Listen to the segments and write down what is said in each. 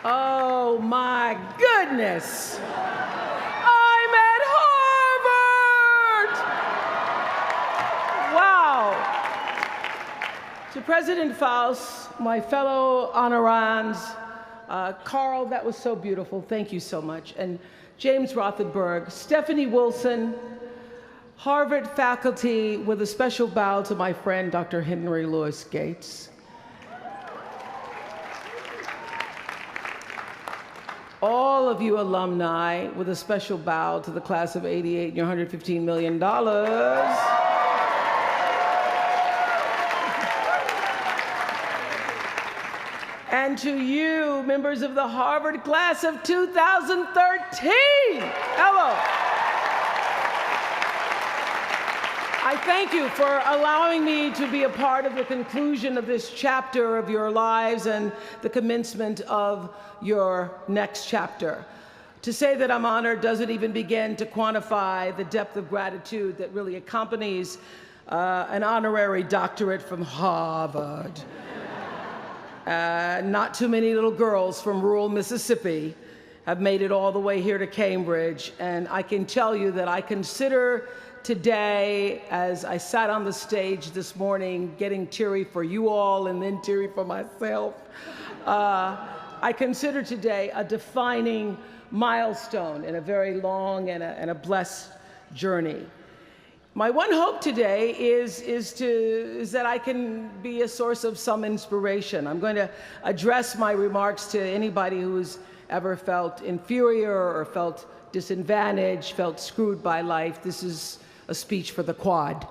Oh my goodness! I'm at Harvard! Wow! To President Faust, my fellow honorands, Carl, that was so beautiful. Thank you so much. And James Rothenberg, Stephanie Wilson, Harvard faculty, with a special bow to my friend, Dr. Henry Louis Gates. All of you alumni, with a special bow to the class of '88 and your $115 million. And to you, members of the Harvard class of 2013. Hello. I thank you for allowing me to be a part of the conclusion of this chapter of your lives and the commencement of your next chapter. To say that I'm honored doesn't even begin to quantify the depth of gratitude that really accompanies an honorary doctorate from Harvard. Not too many little girls from rural Mississippi have made it all the way here to Cambridge, and I can tell you that I consider today, as I sat on the stage this morning, getting teary for you all and then teary for myself, I consider today a defining milestone in a very long and a blessed journey. My one hope today is that I can be a source of some inspiration. I'm going to address my remarks to anybody who's ever felt inferior or felt disadvantaged, felt screwed by life. This is a speech for the quad.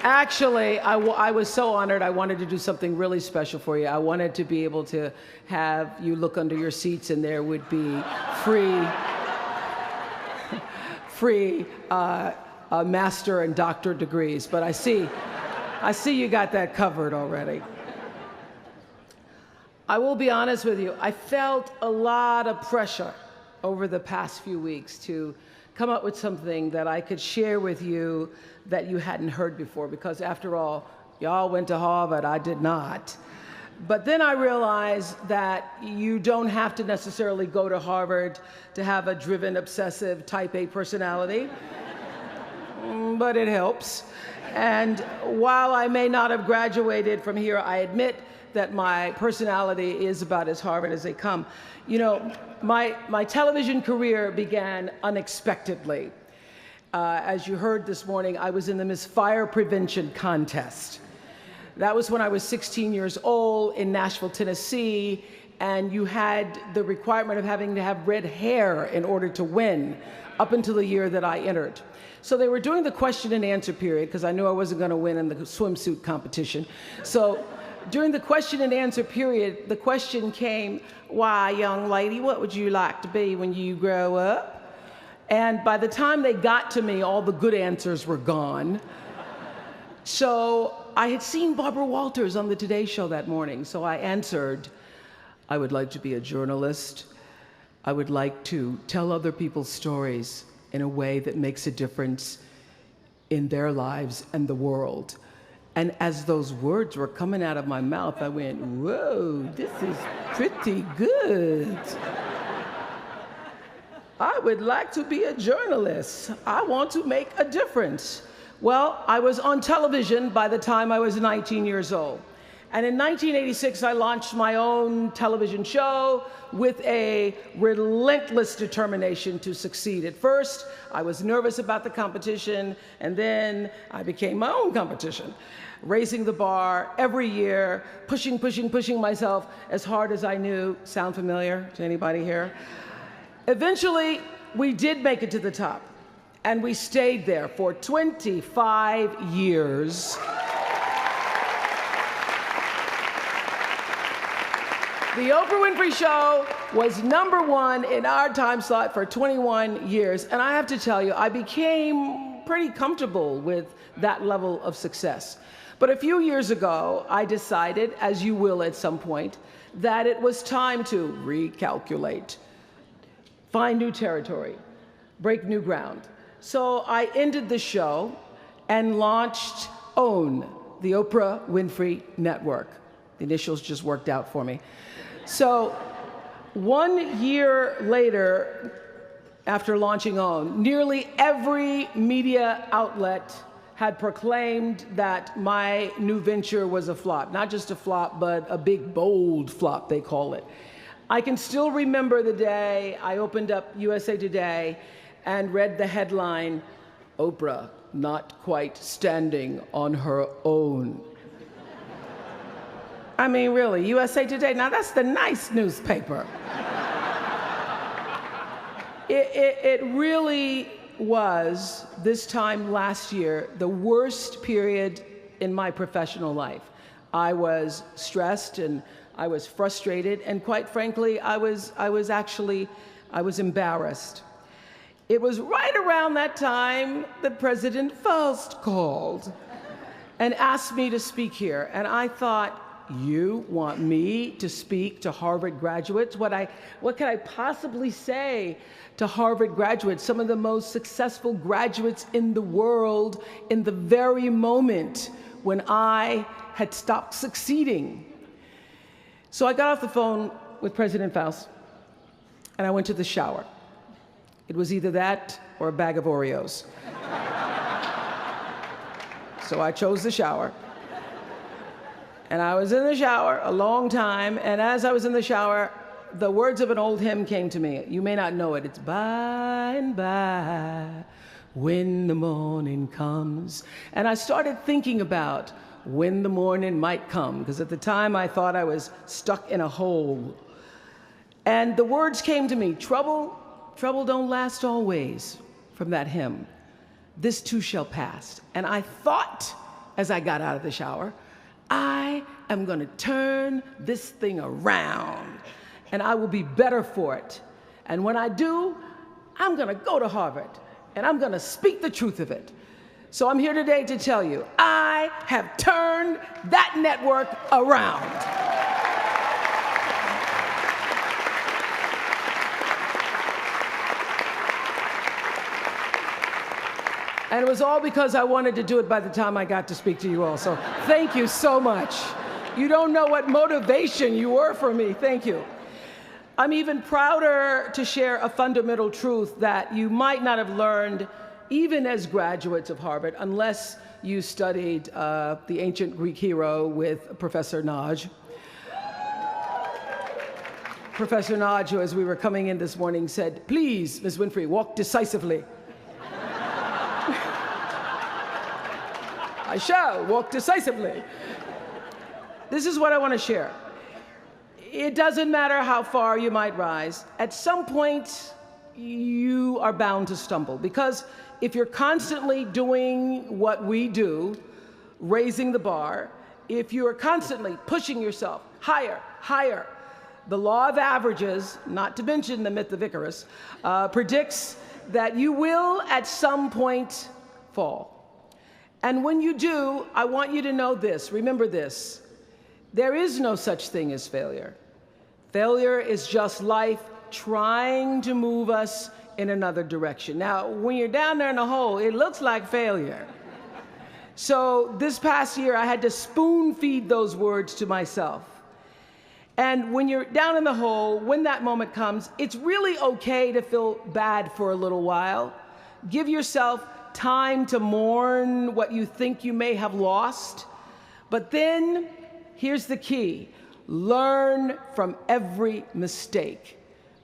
Actually, I was so honored. I wanted to do something really special for you. I wanted to be able to have you look under your seats and there would be free master and doctorate degrees. But I see you got that covered already. I will be honest with you. I felt a lot of pressure over the past few weeks to come up with something that I could share with you that you hadn't heard before, because after all, y'all went to Harvard, I did not. But then I realized that you don't have to necessarily go to Harvard to have a driven, obsessive, type A personality, but it helps. And while I may not have graduated from here, I admit that my personality is about as Harvard as they come. You know, my television career began unexpectedly. As you heard this morning, I was in the Miss Fire Prevention contest. That was when I was 16 years old in Nashville, Tennessee, and you had the requirement of having to have red hair in order to win, up until the year that I entered. So they were doing the question and answer period, because I knew I wasn't going to win in the swimsuit competition. So during the question and answer period, the question came, "Why, young lady, what would you like to be when you grow up?" And by the time they got to me, all the good answers were gone. So I had seen Barbara Walters on the Today Show that morning, so I answered, "I would like to be a journalist. I would like to tell other people's stories in a way that makes a difference in their lives and the world." And as those words were coming out of my mouth, I went, "Whoa, this is pretty good. I would like to be a journalist. I want to make a difference." Well, I was on television by the time I was 19 years old. And in 1986, I launched my own television show with a relentless determination to succeed. At first, I was nervous about the competition, and then I became my own competition, raising the bar every year, pushing myself as hard as I knew. Sound familiar to anybody here? Eventually, we did make it to the top, and we stayed there for 25 years. The Oprah Winfrey Show was #1 in our time slot for 21 years, and I have to tell you, I became pretty comfortable with that level of success. But a few years ago, I decided, as you will at some point, that it was time to recalculate, find new territory, break new ground. So I ended the show and launched OWN, the Oprah Winfrey Network. The initials just worked out for me. So 1 year later, after launching OWN, nearly every media outlet had proclaimed that my new venture was a flop. Not just a flop, but a big, bold flop, they call it. I can still remember the day I opened up USA Today and read the headline, "Oprah not quite standing on her own." I mean, really, USA Today, now that's the nice newspaper. It really was, this time last year, the worst period in my professional life. I was stressed and I was frustrated, and quite frankly, I was embarrassed. It was right around that time that President Faust called and asked me to speak here, and I thought, you want me to speak to Harvard graduates? What can I possibly say to Harvard graduates, some of the most successful graduates in the world, in the very moment when I had stopped succeeding? So I got off the phone with President Faust, and I went to the shower. It was either that or a bag of Oreos. So I chose the shower. And I was in the shower a long time, and as I was in the shower, the words of an old hymn came to me. You may not know it. It's by and by, when the morning comes. And I started thinking about when the morning might come, because at the time I thought I was stuck in a hole. And the words came to me, trouble don't last always, from that hymn. This too shall pass. And I thought, as I got out of the shower, I am going to turn this thing around, and I will be better for it. And when I do, I'm going to go to Harvard, and I'm going to speak the truth of it. So I'm here today to tell you, I have turned that network around. And it was all because I wanted to do it by the time I got to speak to you all. So thank you so much. You don't know what motivation you were for me. Thank you. I'm even prouder to share a fundamental truth that you might not have learned even as graduates of Harvard, unless you studied the ancient Greek hero with Professor Naj. Professor Naj, who, as we were coming in this morning, said, "Please, Ms. Winfrey, walk decisively." I shall walk decisively. This is what I want to share. It doesn't matter how far you might rise. At some point, you are bound to stumble, because if you're constantly doing what we do, raising the bar, if you are constantly pushing yourself higher, higher, the law of averages, not to mention the myth of Icarus, predicts that you will at some point fall. And when you do, I want you to know this, remember this, there is no such thing as failure. Failure is just life trying to move us in another direction. Now, when you're down there in a hole, it looks like failure. So this past year, I had to spoon feed those words to myself. And when you're down in the hole, when that moment comes, it's really okay to feel bad for a little while. Give yourself time to mourn what you think you may have lost. But then, here's the key. Learn from every mistake,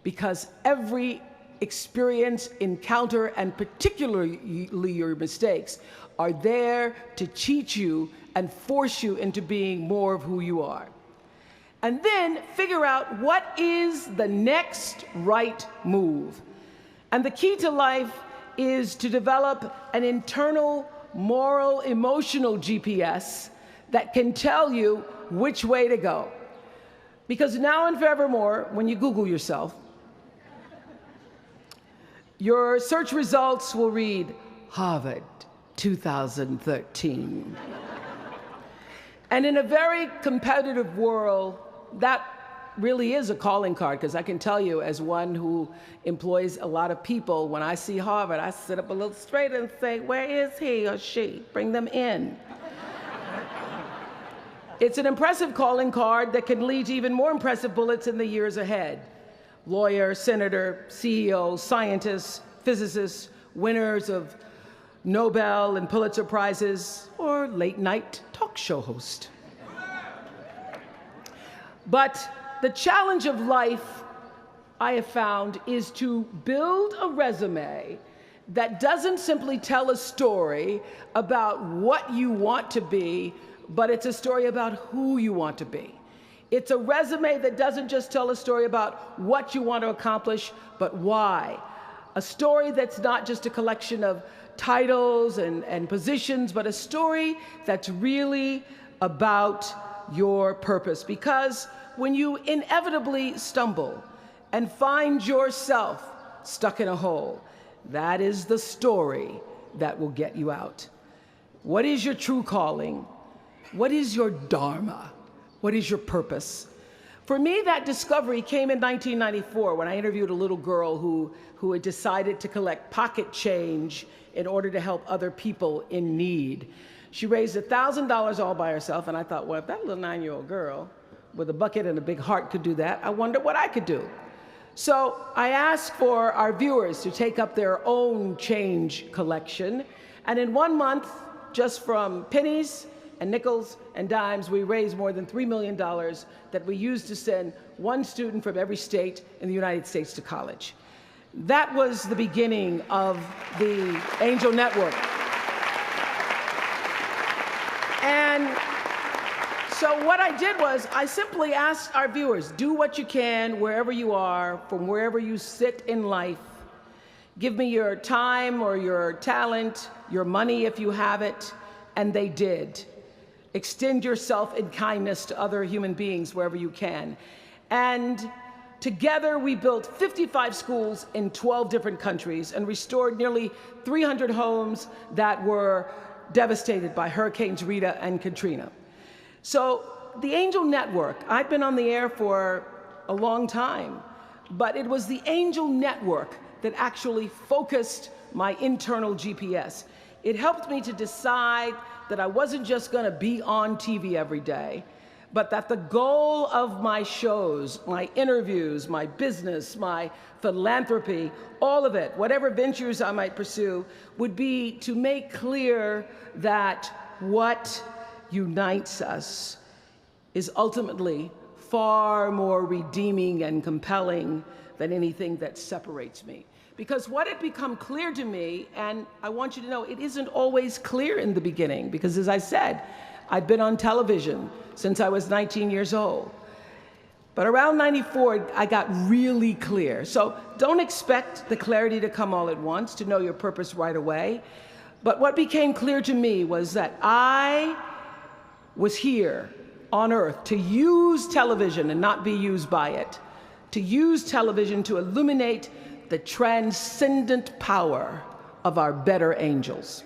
because every experience, encounter, and particularly your mistakes are there to teach you and force you into being more of who you are. And then figure out what is the next right move. And the key to life is to develop an internal, moral, emotional GPS that can tell you which way to go. Because now and forevermore, when you Google yourself, your search results will read, Harvard 2013. And in a very competitive world, that really is a calling card, because I can tell you, as one who employs a lot of people, when I see Harvard, I sit up a little straighter and say, where is he or she? Bring them in. It's an impressive calling card that can lead to even more impressive bullets in the years ahead. Lawyer, senator, CEO, scientists, physicists, winners of Nobel and Pulitzer Prizes, or late-night talk show host. But the challenge of life, I have found, is to build a resume that doesn't simply tell a story about what you want to be, but it's a story about who you want to be. It's a resume that doesn't just tell a story about what you want to accomplish, but why. A story that's not just a collection of titles and positions, but a story that's really about your purpose. Because when you inevitably stumble and find yourself stuck in a hole, that is the story that will get you out. What is your true calling? What is your dharma? What is your purpose? For me, that discovery came in 1994 when I interviewed a little girl who had decided to collect pocket change in order to help other people in need. She raised $1,000 all by herself, and I thought, well, if that little 9-year-old girl with a bucket and a big heart could do that, I wonder what I could do. So I asked for our viewers to take up their own change collection, and in 1 month, just from pennies and nickels and dimes, we raised more than $3 million that we used to send one student from every state in the United States to college. That was the beginning of the Angel Network. And so what I did was I simply asked our viewers, do what you can wherever you are, from wherever you sit in life. Give me your time or your talent, your money if you have it, and they did. Extend yourself in kindness to other human beings wherever you can. And together we built 55 schools in 12 different countries and restored nearly 300 homes that were devastated by Hurricanes Rita and Katrina. So the Angel Network, I've been on the air for a long time, but it was the Angel Network that actually focused my internal GPS. It helped me to decide that I wasn't just going to be on TV every day, but that the goal of my shows, my interviews, my business, my philanthropy, all of it, whatever ventures I might pursue, would be to make clear that what unites us is ultimately far more redeeming and compelling than anything that separates me. Because what had become clear to me, and I want you to know, it isn't always clear in the beginning, because as I said, I'd been on television since I was 19 years old. But around 94, I got really clear. So don't expect the clarity to come all at once, to know your purpose right away. But what became clear to me was that I was here on Earth to use television and not be used by it, to use television to illuminate the transcendent power of our better angels.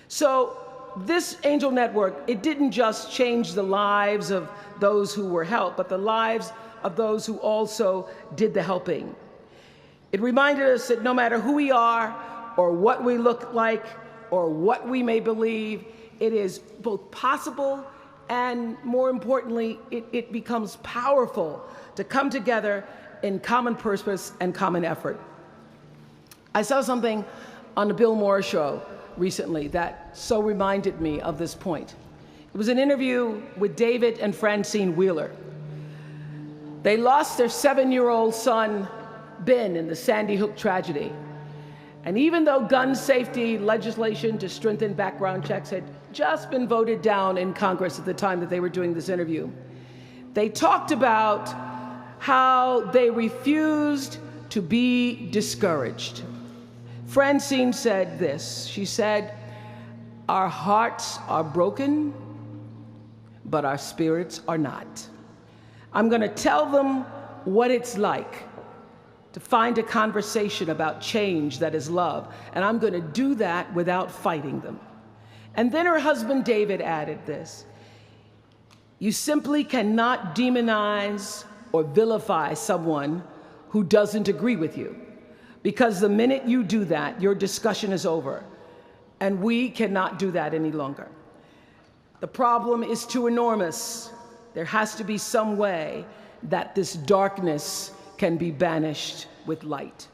So this Angel Network, it didn't just change the lives of those who were helped, but the lives of those who also did the helping. It reminded us that no matter who we are, or what we look like, or what we may believe, it is both possible and, more importantly, it becomes powerful to come together in common purpose and common effort. I saw something on the Bill Maher show recently that so reminded me of this point. It was an interview with David and Francine Wheeler. They lost their 7-year-old son, Ben, in the Sandy Hook tragedy. And even though gun safety legislation to strengthen background checks had just been voted down in Congress at the time that they were doing this interview, they talked about how they refused to be discouraged. Francine said this. She said, "Our hearts are broken, but our spirits are not. I'm going to tell them what it's like to find a conversation about change that is love, and I'm going to do that without fighting them." And then her husband David added this. You simply cannot demonize or vilify someone who doesn't agree with you, because the minute you do that, your discussion is over, and we cannot do that any longer. The problem is too enormous. There has to be some way that this darkness can be banished with light.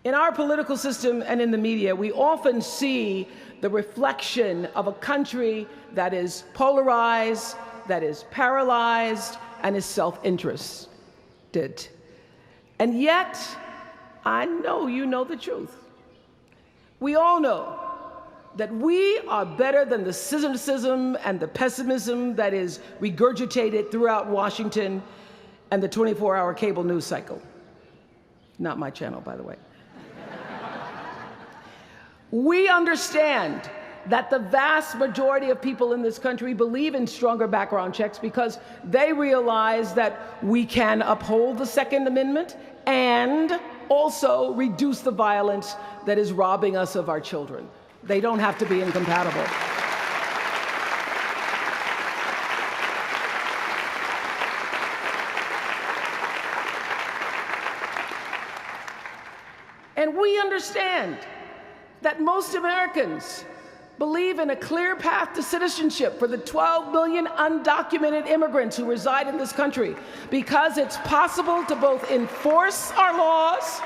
In our political system and in the media, we often see the reflection of a country that is polarized, that is paralyzed, and is self-interested. And yet, I know you know the truth. We all know that we are better than the cynicism and the pessimism that is regurgitated throughout Washington and the 24-hour cable news cycle. Not my channel, by the way. We understand that the vast majority of people in this country believe in stronger background checks because they realize that we can uphold the Second Amendment and also reduce the violence that is robbing us of our children. They don't have to be incompatible. And we understand that most Americans believe in a clear path to citizenship for the 12 million undocumented immigrants who reside in this country, because it's possible to both enforce our laws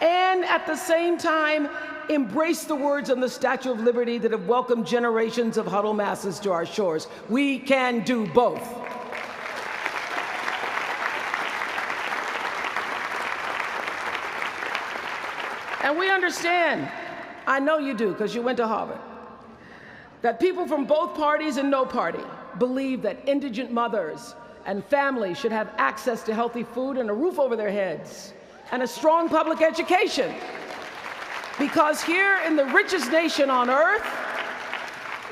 and at the same time embrace the words on the Statue of Liberty that have welcomed generations of huddled masses to our shores. We can do both. And we understand, I know you do because you went to Harvard, that people from both parties and no party believe that indigent mothers and families should have access to healthy food and a roof over their heads and a strong public education. Because here in the richest nation on earth,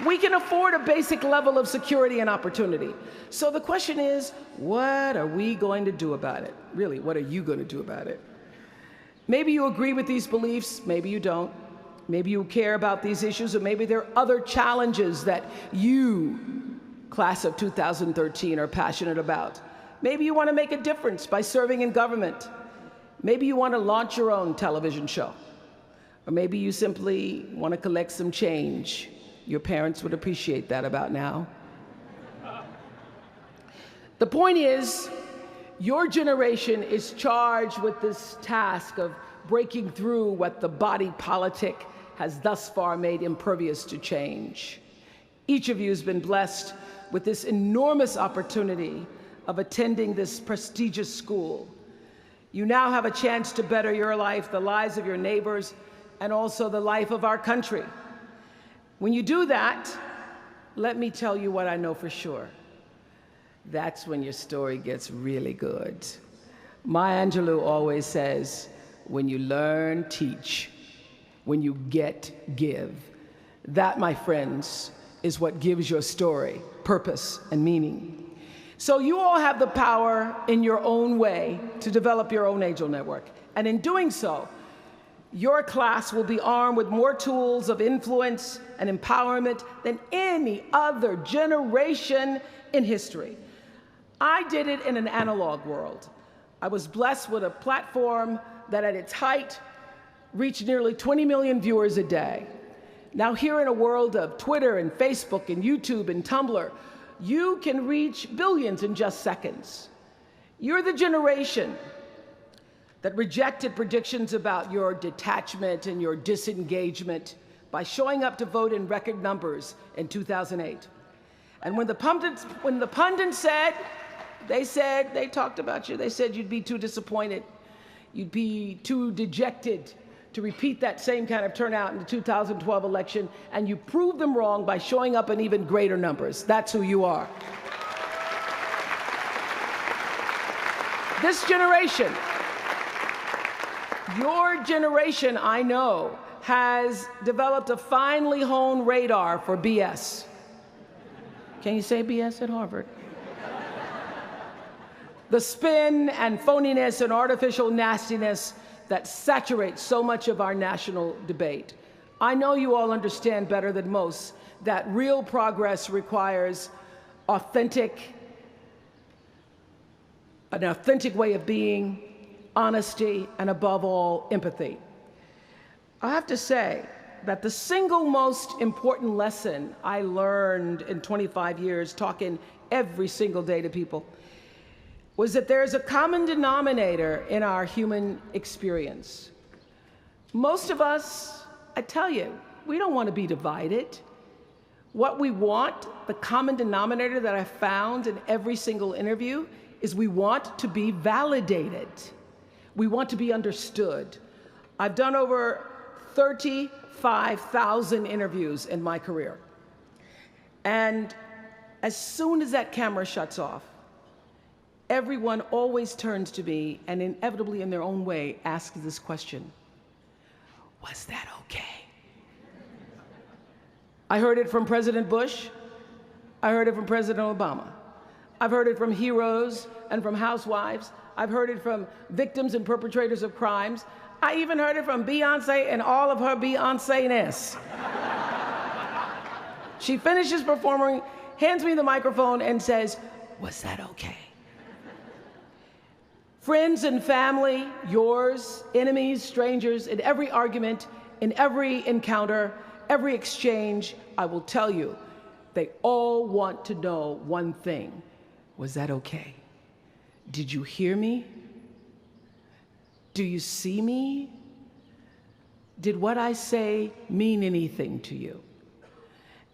we can afford a basic level of security and opportunity. So the question is, what are we going to do about it? Really, what are you going to do about it? Maybe you agree with these beliefs, maybe you don't. Maybe you care about these issues, or maybe there are other challenges that you, class of 2013, are passionate about. Maybe you want to make a difference by serving in government. Maybe you want to launch your own television show. Or maybe you simply want to collect some change. Your parents would appreciate that about now. The point is, your generation is charged with this task of breaking through what the body politic has thus far made impervious to change. Each of you has been blessed with this enormous opportunity of attending this prestigious school. You now have a chance to better your life, the lives of your neighbors, and also the life of our country. When you do that, let me tell you what I know for sure. That's when your story gets really good. Maya Angelou always says, when you learn, teach. When you get, give. That, my friends, is what gives your story purpose and meaning. So you all have the power in your own way to develop your own Angel Network. And in doing so, your class will be armed with more tools of influence and empowerment than any other generation in history. I did it in an analog world. I was blessed with a platform that at its height reached nearly 20 million viewers a day. Now here in a world of Twitter and Facebook and YouTube and Tumblr, you can reach billions in just seconds. You're the generation that rejected predictions about your detachment and your disengagement by showing up to vote in record numbers in 2008. And when the pundits said, they talked about you, they said you'd be too disappointed, you'd be too dejected to repeat that same kind of turnout in the 2012 election, and you proved them wrong by showing up in even greater numbers. That's who you are. This generation, your generation, I know, has developed a finely honed radar for BS. Can you say BS at Harvard? The spin and phoniness and artificial nastiness that saturates so much of our national debate. I know you all understand better than most that real progress requires authentic, an authentic way of being, honesty, and above all, empathy. I have to say that the single most important lesson I learned in 25 years talking every single day to people was that there's a common denominator in our human experience. Most of us, I tell you, we don't want to be divided. What we want, the common denominator that I found in every single interview, is we want to be validated. We want to be understood. I've done over 35,000 interviews in my career. And as soon as that camera shuts off, everyone always turns to me and inevitably in their own way asks this question: was that okay? I heard it from President Bush. I heard it from President Obama. I've heard it from heroes and from housewives. I've heard it from victims and perpetrators of crimes. I even heard it from Beyoncé and all of her Beyoncé-ness. She finishes performing, hands me the microphone and says, "Was that okay?" Friends and family, yours, enemies, strangers, in every argument, in every encounter, every exchange, I will tell you, they all want to know one thing: was that okay? Did you hear me? Do you see me? Did what I say mean anything to you?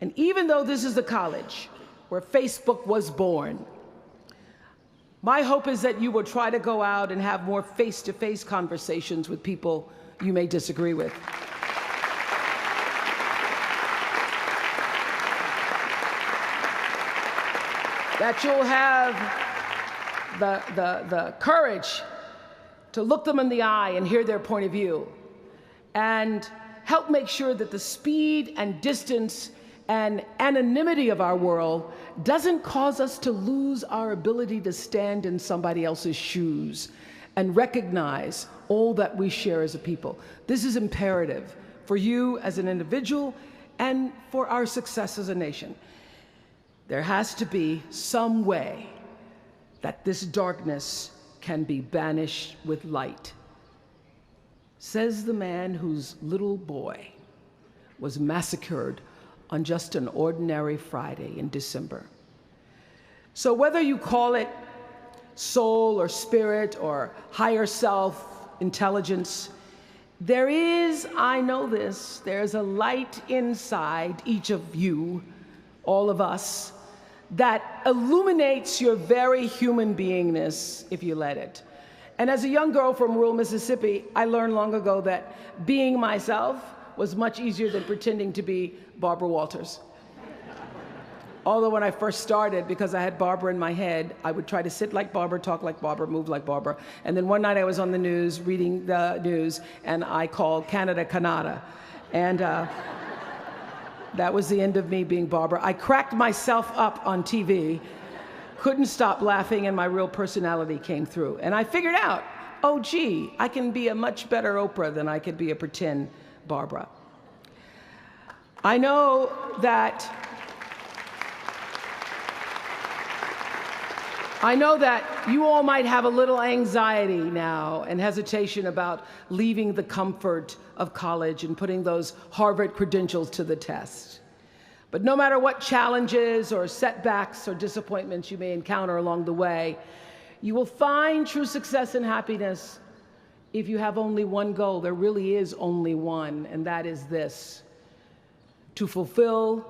And even though this is the college where Facebook was born, my hope is that you will try to go out and have more face-to-face conversations with people you may disagree with. That you'll have the courage to look them in the eye and hear their point of view, and help make sure that the speed and distance and anonymity of our world doesn't cause us to lose our ability to stand in somebody else's shoes and recognize all that we share as a people. This is imperative for you as an individual and for our success as a nation. There has to be some way that this darkness can be banished with light. Says the man whose little boy was massacred on just an ordinary Friday in December. So whether you call it soul or spirit or higher self, intelligence, there is, I know this, there's a light inside each of you, all of us, that illuminates your very human beingness if you let it. And as a young girl from rural Mississippi, I learned long ago that being myself was much easier than pretending to be Barbara Walters. Although when I first started, because I had Barbara in my head, I would try to sit like Barbara, talk like Barbara, move like Barbara. And then one night I was on the news, reading the news, and I called Canada, Canada. And that was the end of me being Barbara. I cracked myself up on TV, couldn't stop laughing, and my real personality came through. And I figured out, oh gee, I can be a much better Oprah than I could be a pretend Barbara. I know that you all might have a little anxiety now and hesitation about leaving the comfort of college and putting those Harvard credentials to the test. But no matter what challenges or setbacks or disappointments you may encounter along the way, you will find true success and happiness if you have only one goal. There really is only one, and that is this: to fulfill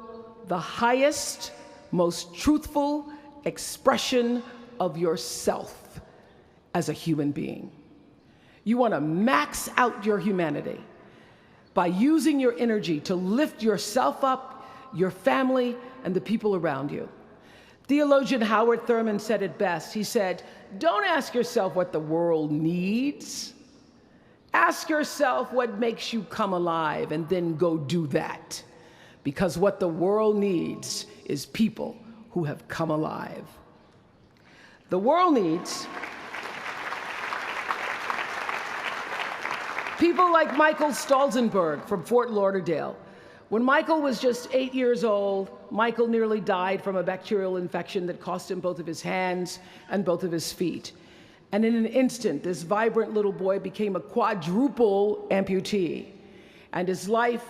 the highest, most truthful expression of yourself as a human being. You want to max out your humanity by using your energy to lift yourself up, your family, and the people around you. Theologian Howard Thurman said it best. He said, "Don't ask yourself what the world needs. Ask yourself what makes you come alive, and then go do that. Because what the world needs is people who have come alive." The world needs people like Michael Stolzenberg from Fort Lauderdale, When Michael was just 8 years old, Michael nearly died from a bacterial infection that cost him both of his hands and both of his feet. And in an instant, this vibrant little boy became a quadruple amputee, and his life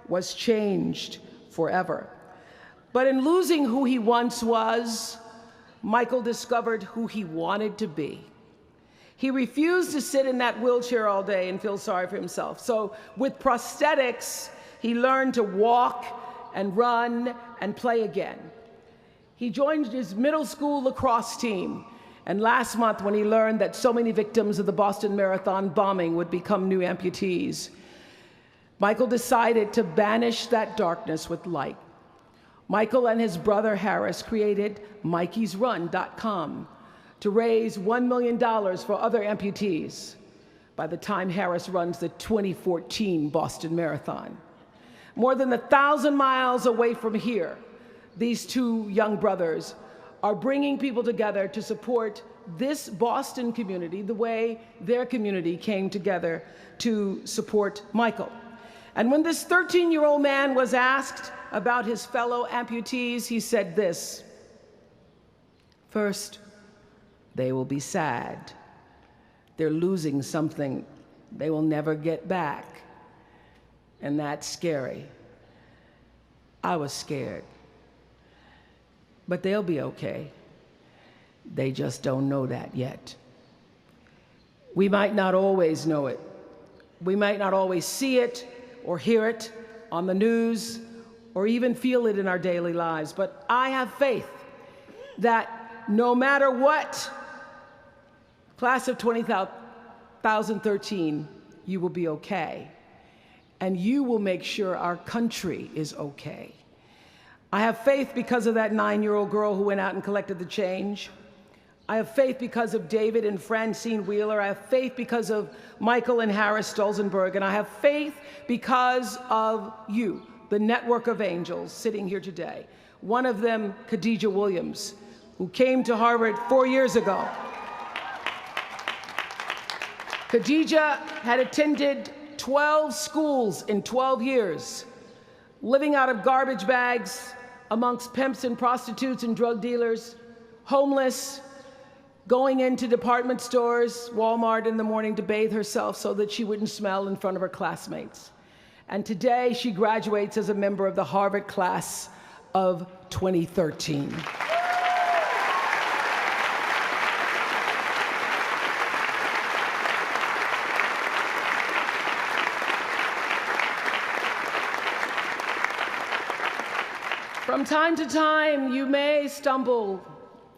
was changed forever. But in losing who he once was, Michael discovered who he wanted to be. He refused to sit in that wheelchair all day and feel sorry for himself. So with prosthetics, he learned to walk and run and play again. He joined his middle school lacrosse team. And last month, when he learned that so many victims of the Boston Marathon bombing would become new amputees, Michael decided to banish that darkness with light. Michael and his brother Harris created MikeysRun.com to raise $1 million for other amputees by the time Harris runs the 2014 Boston Marathon. More than 1,000 miles away from here, these two young brothers are bringing people together to support this Boston community the way their community came together to support Michael. And when this 13-year-old man was asked about his fellow amputees, he said this: first, they will be sad. They're losing something they will never get back. And that's scary. I was scared. But they'll be okay. They just don't know that yet. We might not always know it. We might not always see it or hear it on the news or even feel it in our daily lives. But I have faith that no matter what, class of 2013, you will be okay. And you will make sure our country is okay. I have faith because of that 9-year-old girl who went out and collected the change. I have faith because of David and Francine Wheeler. I have faith because of Michael and Harris Stolzenberg. And I have faith because of you, the network of angels sitting here today. One of them, Khadijah Williams, who came to Harvard 4 years ago. Khadijah had attended 12 schools in 12 years, living out of garbage bags amongst pimps and prostitutes and drug dealers, homeless, going into department stores, Walmart in the morning to bathe herself so that she wouldn't smell in front of her classmates. And today she graduates as a member of the Harvard class of 2013. From time to time, you may stumble,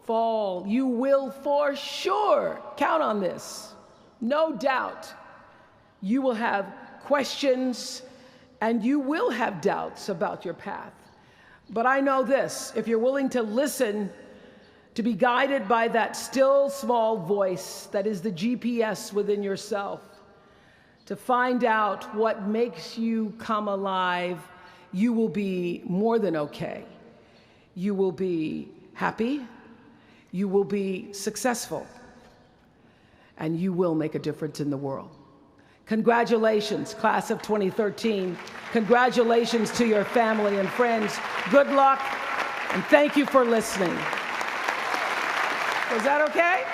fall. You will for sure count on this. No doubt. You will have questions and you will have doubts about your path. But I know this: if you're willing to listen, to be guided by that still small voice that is the GPS within yourself, to find out what makes you come alive, you will be more than okay. You will be happy, you will be successful, and you will make a difference in the world. Congratulations, class of 2013. Congratulations to your family and friends. Good luck, and thank you for listening. Was that okay?